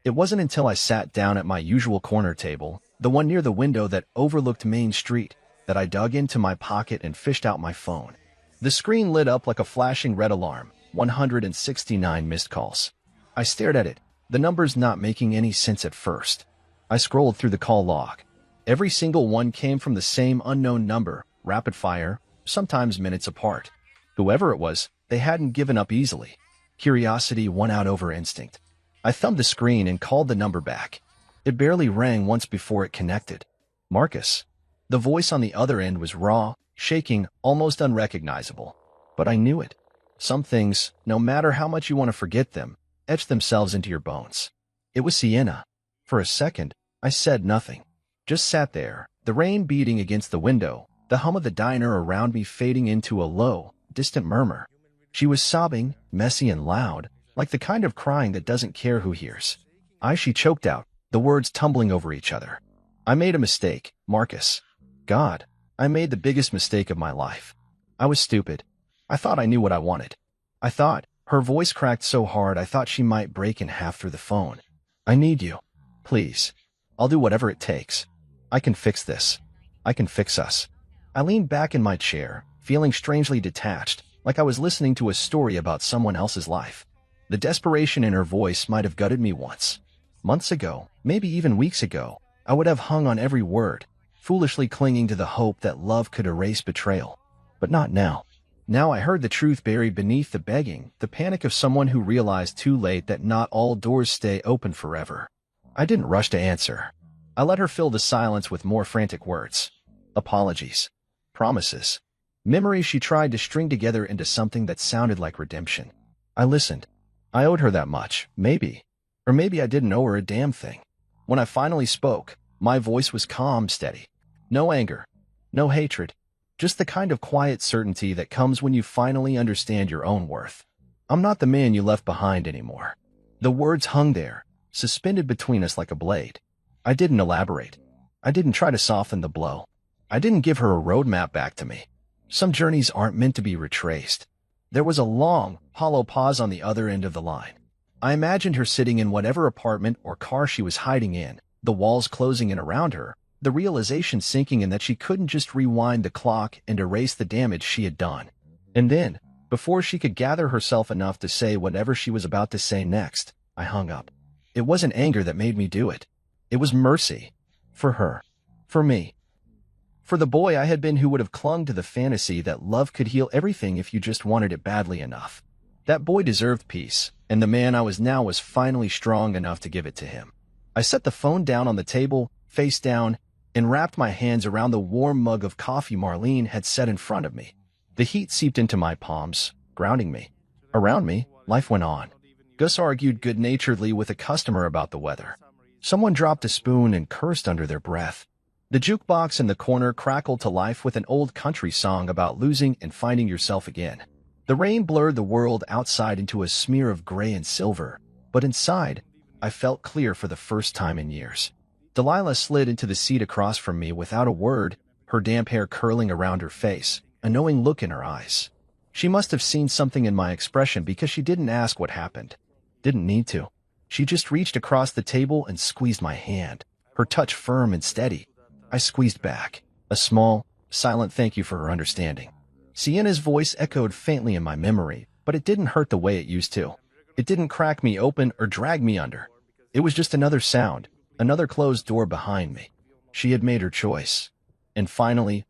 It wasn't until I sat down at my usual corner table, the one near the window that overlooked Main Street, that I dug into my pocket and fished out my phone. The screen lit up like a flashing red alarm, 169 missed calls. I stared at it, the numbers not making any sense at first. I scrolled through the call log. Every single one came from the same unknown number, rapid fire, sometimes minutes apart. Whoever it was, they hadn't given up easily. Curiosity won out over instinct. I thumbed the screen and called the number back. It barely rang once before it connected. Marcus. The voice on the other end was raw, shaking, almost unrecognizable. But I knew it. Some things, no matter how much you want to forget them, etch themselves into your bones. It was Sienna. For a second, I said nothing. Just sat there, the rain beating against the window, the hum of the diner around me fading into a low, distant murmur. She was sobbing, messy and loud, like the kind of crying that doesn't care who hears. She choked out, the words tumbling over each other. I made a mistake, Marcus. God, I made the biggest mistake of my life. I was stupid. I thought I knew what I wanted. Her voice cracked so hard I thought she might break in half through the phone. I need you. Please. I'll do whatever it takes. I can fix this. I can fix us. I leaned back in my chair, feeling strangely detached, like I was listening to a story about someone else's life. The desperation in her voice might have gutted me once. Months ago, maybe even weeks ago, I would have hung on every word, foolishly clinging to the hope that love could erase betrayal. But not now. Now I heard the truth buried beneath the begging, the panic of someone who realized too late that not all doors stay open forever. I didn't rush to answer. I let her fill the silence with more frantic words. Apologies. Promises. Memories she tried to string together into something that sounded like redemption. I listened. I owed her that much, maybe. Or maybe I didn't owe her a damn thing. When I finally spoke, my voice was calm, steady. No anger, no hatred, just the kind of quiet certainty that comes when you finally understand your own worth. I'm not the man you left behind anymore. The words hung there, suspended between us like a blade. I didn't elaborate. I didn't try to soften the blow. I didn't give her a roadmap back to me. Some journeys aren't meant to be retraced. There was a long, hollow pause on the other end of the line. I imagined her sitting in whatever apartment or car she was hiding in, the walls closing in around her, the realization sinking in that she couldn't just rewind the clock and erase the damage she had done. And then, before she could gather herself enough to say whatever she was about to say next, I hung up. It wasn't anger that made me do it. It was mercy. For her. For me. For the boy I had been who would have clung to the fantasy that love could heal everything if you just wanted it badly enough. That boy deserved peace, and the man I was now was finally strong enough to give it to him. I set the phone down on the table, face down, and wrapped my hands around the warm mug of coffee Marlene had set in front of me. The heat seeped into my palms, grounding me. Around me, life went on. Gus argued good-naturedly with a customer about the weather. Someone dropped a spoon and cursed under their breath. The jukebox in the corner crackled to life with an old country song about losing and finding yourself again. The rain blurred the world outside into a smear of gray and silver, but inside, I felt clear for the first time in years. Delilah slid into the seat across from me without a word, her damp hair curling around her face, a knowing look in her eyes. She must have seen something in my expression because she didn't ask what happened. Didn't need to. She just reached across the table and squeezed my hand, her touch firm and steady. I squeezed back, a small, silent thank you for her understanding. Sienna's voice echoed faintly in my memory, but it didn't hurt the way it used to. It didn't crack me open or drag me under. It was just another sound, another closed door behind me. She had made her choice. And finally,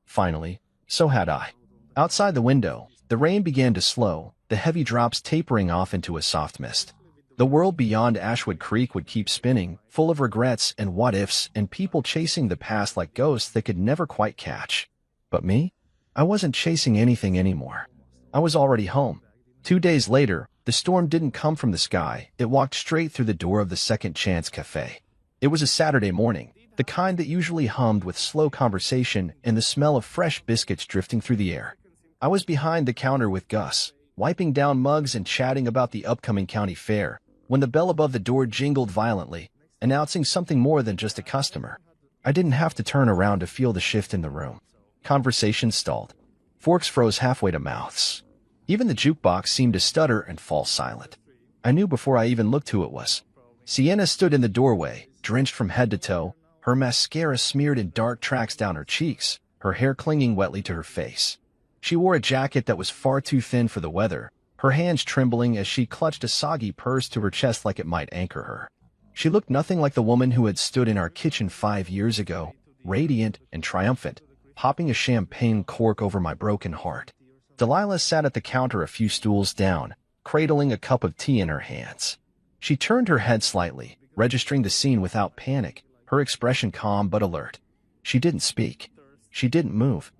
so had I. Outside the window, the rain began to slow, the heavy drops tapering off into a soft mist. The world beyond Ashwood Creek would keep spinning, full of regrets and what-ifs and people chasing the past like ghosts they could never quite catch. But me? I wasn't chasing anything anymore. I was already home. 2 days later, the storm didn't come from the sky. It walked straight through the door of the Second Chance Cafe. It was a Saturday morning, the kind that usually hummed with slow conversation and the smell of fresh biscuits drifting through the air. I was behind the counter with Gus, wiping down mugs and chatting about the upcoming county fair, when the bell above the door jingled violently, announcing something more than just a customer. I didn't have to turn around to feel the shift in the room. Conversation stalled. Forks froze halfway to mouths. Even the jukebox seemed to stutter and fall silent. I knew before I even looked who it was. Sienna stood in the doorway, drenched from head to toe, her mascara smeared in dark tracks down her cheeks, her hair clinging wetly to her face. She wore a jacket that was far too thin for the weather, her hands trembling as she clutched a soggy purse to her chest like it might anchor her. She looked nothing like the woman who had stood in our kitchen 5 years ago, radiant and triumphant, popping a champagne cork over my broken heart. Delilah sat at the counter a few stools down, cradling a cup of tea in her hands. She turned her head slightly, registering the scene without panic, her expression calm but alert. She didn't speak. She didn't move.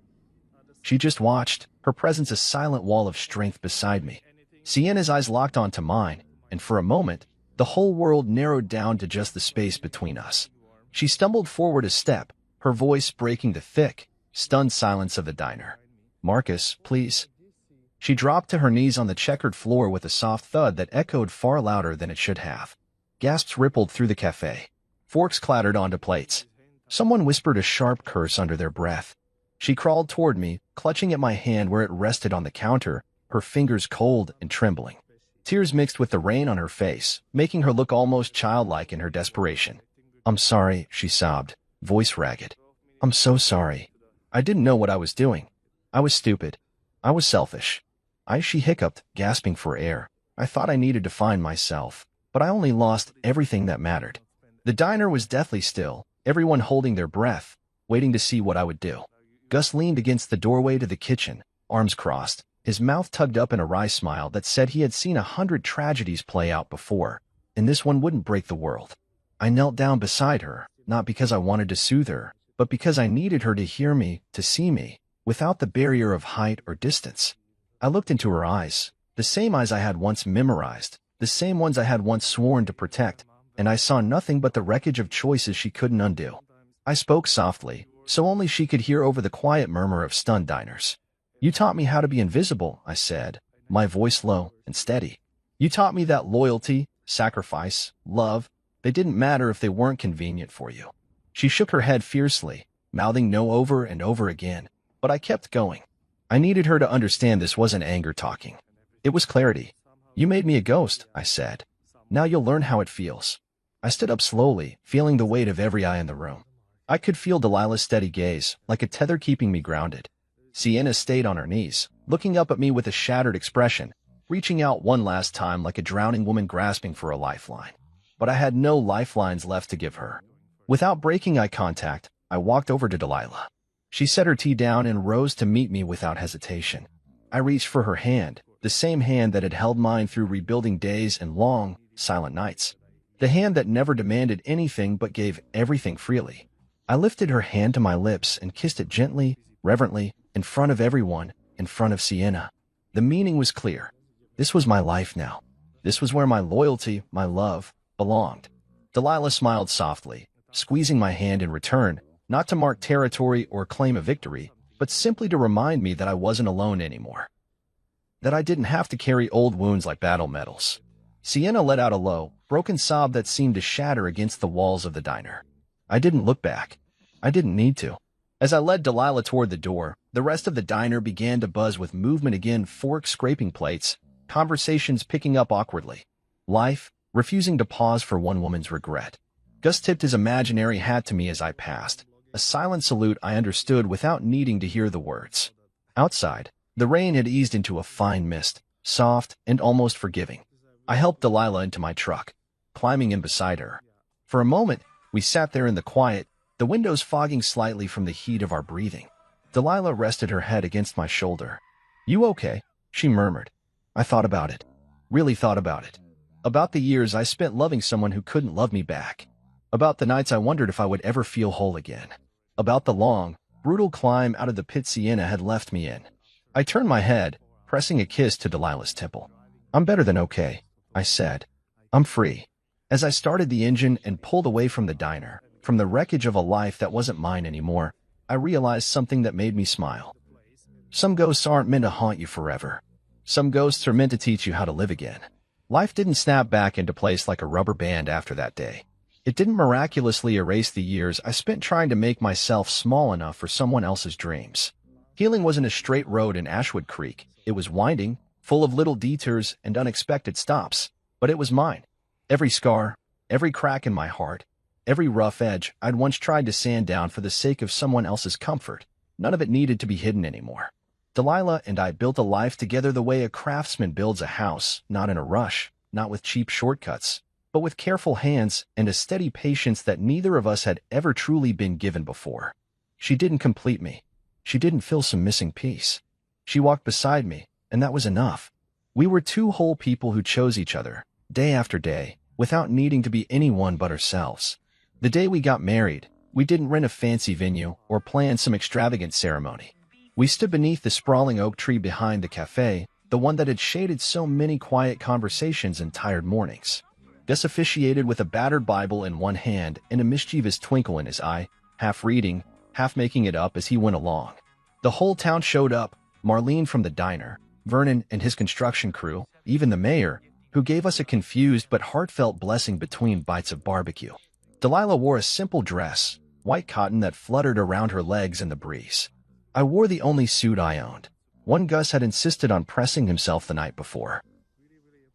She just watched, her presence a silent wall of strength beside me. Sienna's eyes locked onto mine, and for a moment, the whole world narrowed down to just the space between us. She stumbled forward a step, her voice breaking the thick, stunned silence of the diner. "Marcus, please." She dropped to her knees on the checkered floor with a soft thud that echoed far louder than it should have. Gasps rippled through the cafe. Forks clattered onto plates. Someone whispered a sharp curse under their breath. She crawled toward me, clutching at my hand where it rested on the counter, her fingers cold and trembling. Tears mixed with the rain on her face, making her look almost childlike in her desperation. "I'm sorry," she sobbed, voice ragged. "I'm so sorry. I didn't know what I was doing. I was stupid. I was selfish. She hiccuped, gasping for air. "I thought I needed to find myself, but I only lost everything that mattered." The diner was deathly still, everyone holding their breath, waiting to see what I would do. Gus leaned against the doorway to the kitchen, arms crossed, his mouth tugged up in a wry smile that said he had seen 100 tragedies play out before, and this one wouldn't break the world. I knelt down beside her, not because I wanted to soothe her, but because I needed her to hear me, to see me, without the barrier of height or distance. I looked into her eyes, the same eyes I had once memorized, the same ones I had once sworn to protect, and I saw nothing but the wreckage of choices she couldn't undo. I spoke softly, so only she could hear over the quiet murmur of stunned diners. "You taught me how to be invisible," I said, my voice low and steady. "You taught me that loyalty, sacrifice, love, they didn't matter if they weren't convenient for you." She shook her head fiercely, mouthing no over and over again, but I kept going. I needed her to understand this wasn't anger talking. It was clarity. "You made me a ghost," I said. "Now you'll learn how it feels." I stood up slowly, feeling the weight of every eye in the room. I could feel Delilah's steady gaze, like a tether keeping me grounded. Sienna stayed on her knees, looking up at me with a shattered expression, reaching out one last time like a drowning woman grasping for a lifeline. But I had no lifelines left to give her. Without breaking eye contact, I walked over to Delilah. She set her tea down and rose to meet me without hesitation. I reached for her hand, the same hand that had held mine through rebuilding days and long, silent nights. The hand that never demanded anything but gave everything freely. I lifted her hand to my lips and kissed it gently, reverently, in front of everyone, in front of Sienna. The meaning was clear. This was my life now. This was where my loyalty, my love, belonged. Delilah smiled softly, squeezing my hand in return, not to mark territory or claim a victory, but simply to remind me that I wasn't alone anymore. That I didn't have to carry old wounds like battle medals. Sienna let out a low, broken sob that seemed to shatter against the walls of the diner. I didn't look back. I didn't need to. As I led Delilah toward the door, the rest of the diner began to buzz with movement again, forks scraping plates, conversations picking up awkwardly. Life, refusing to pause for one woman's regret. Gus tipped his imaginary hat to me as I passed, a silent salute I understood without needing to hear the words. Outside, the rain had eased into a fine mist, soft and almost forgiving. I helped Delilah into my truck, climbing in beside her. For a moment, we sat there in the quiet, the windows fogging slightly from the heat of our breathing. Delilah rested her head against my shoulder. "You okay?" she murmured. I thought about it. Really thought about it. About the years I spent loving someone who couldn't love me back. About the nights I wondered if I would ever feel whole again. About the long, brutal climb out of the pit Sienna had left me in. I turned my head, pressing a kiss to Delilah's temple. "I'm better than okay," I said. "I'm free." As I started the engine and pulled away from the diner, from the wreckage of a life that wasn't mine anymore, I realized something that made me smile. Some ghosts aren't meant to haunt you forever. Some ghosts are meant to teach you how to live again. Life didn't snap back into place like a rubber band after that day. It didn't miraculously erase the years I spent trying to make myself small enough for someone else's dreams. Healing wasn't a straight road in Ashwood Creek. It was winding, full of little detours and unexpected stops, but it was mine. Every scar, every crack in my heart, every rough edge I'd once tried to sand down for the sake of someone else's comfort, none of it needed to be hidden anymore. Delilah and I built a life together the way a craftsman builds a house, not in a rush, not with cheap shortcuts, but with careful hands and a steady patience that neither of us had ever truly been given before. She didn't complete me. She didn't fill some missing piece. She walked beside me, and that was enough. We were two whole people who chose each other, day after day, without needing to be anyone but ourselves. The day we got married, we didn't rent a fancy venue or plan some extravagant ceremony. We stood beneath the sprawling oak tree behind the cafe, the one that had shaded so many quiet conversations and tired mornings. Gus officiated with a battered Bible in one hand and a mischievous twinkle in his eye, half reading, half making it up as he went along. The whole town showed up, Marlene from the diner, Vernon and his construction crew, even the mayor, who gave us a confused but heartfelt blessing between bites of barbecue. Delilah wore a simple dress, white cotton that fluttered around her legs in the breeze. I wore the only suit I owned, one Gus had insisted on pressing himself the night before.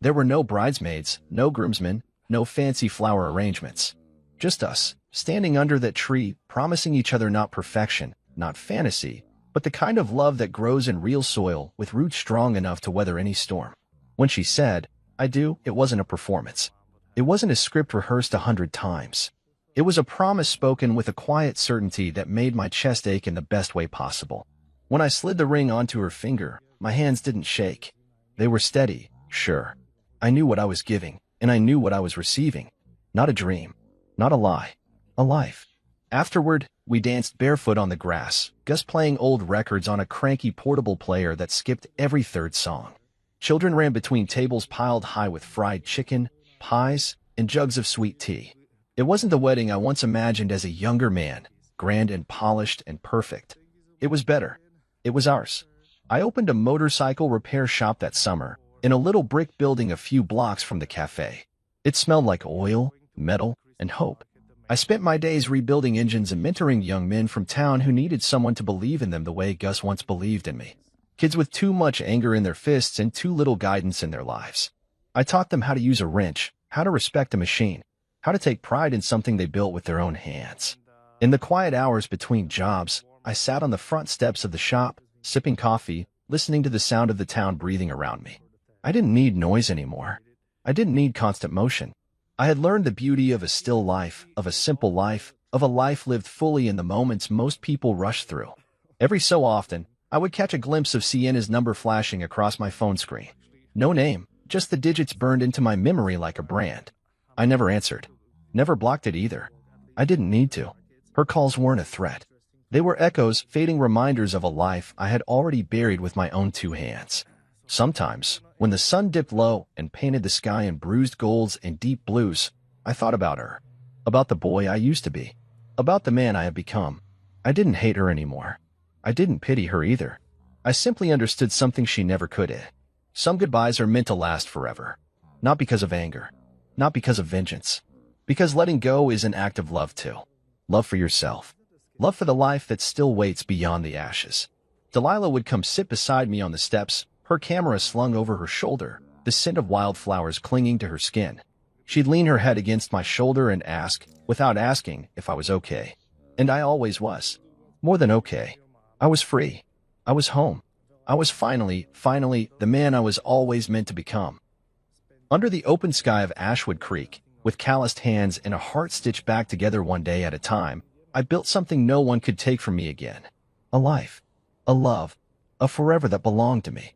There were no bridesmaids, no groomsmen, no fancy flower arrangements. Just us, standing under that tree, promising each other not perfection, not fantasy, but the kind of love that grows in real soil with roots strong enough to weather any storm. When she said, "I do," it wasn't a performance. It wasn't a script rehearsed 100 times. It was a promise spoken with a quiet certainty that made my chest ache in the best way possible. When I slid the ring onto her finger, my hands didn't shake. They were steady, sure. I knew what I was giving, and I knew what I was receiving. Not a dream, not a lie, a life. Afterward, we danced barefoot on the grass, Gus playing old records on a cranky portable player that skipped every third song. Children ran between tables piled high with fried chicken, pies, and jugs of sweet tea. It wasn't the wedding I once imagined as a younger man, grand and polished and perfect. It was better. It was ours. I opened a motorcycle repair shop that summer, in a little brick building a few blocks from the cafe. It smelled like oil, metal, and hope. I spent my days rebuilding engines and mentoring young men from town who needed someone to believe in them the way Gus once believed in me. Kids with too much anger in their fists and too little guidance in their lives. I taught them how to use a wrench, how to respect a machine, how to take pride in something they built with their own hands. In the quiet hours between jobs, I sat on the front steps of the shop, sipping coffee, listening to the sound of the town breathing around me. I didn't need noise anymore. I didn't need constant motion. I had learned the beauty of a still life, of a simple life, of a life lived fully in the moments most people rush through. Every so often, I would catch a glimpse of Sienna's number flashing across my phone screen. No name, just the digits burned into my memory like a brand. I never answered. Never blocked it either. I didn't need to. Her calls weren't a threat. They were echoes, fading reminders of a life I had already buried with my own two hands. Sometimes, when the sun dipped low and painted the sky in bruised golds and deep blues, I thought about her, about the boy I used to be, about the man I had become. I didn't hate her anymore. I didn't pity her either. I simply understood something she never could. Some goodbyes are meant to last forever. Not because of anger, not because of vengeance, because letting go is an act of love too. Love for yourself. Love for the life that still waits beyond the ashes. Delilah would come sit beside me on the steps, her camera slung over her shoulder, the scent of wildflowers clinging to her skin. She'd lean her head against my shoulder and ask, without asking, if I was okay. And I always was. More than okay. I was free. I was home. I was finally, the man I was always meant to become. Under the open sky of Ashwood Creek, with calloused hands and a heart stitched back together one day at a time, I built something no one could take from me again. A life. A love. A forever that belonged to me.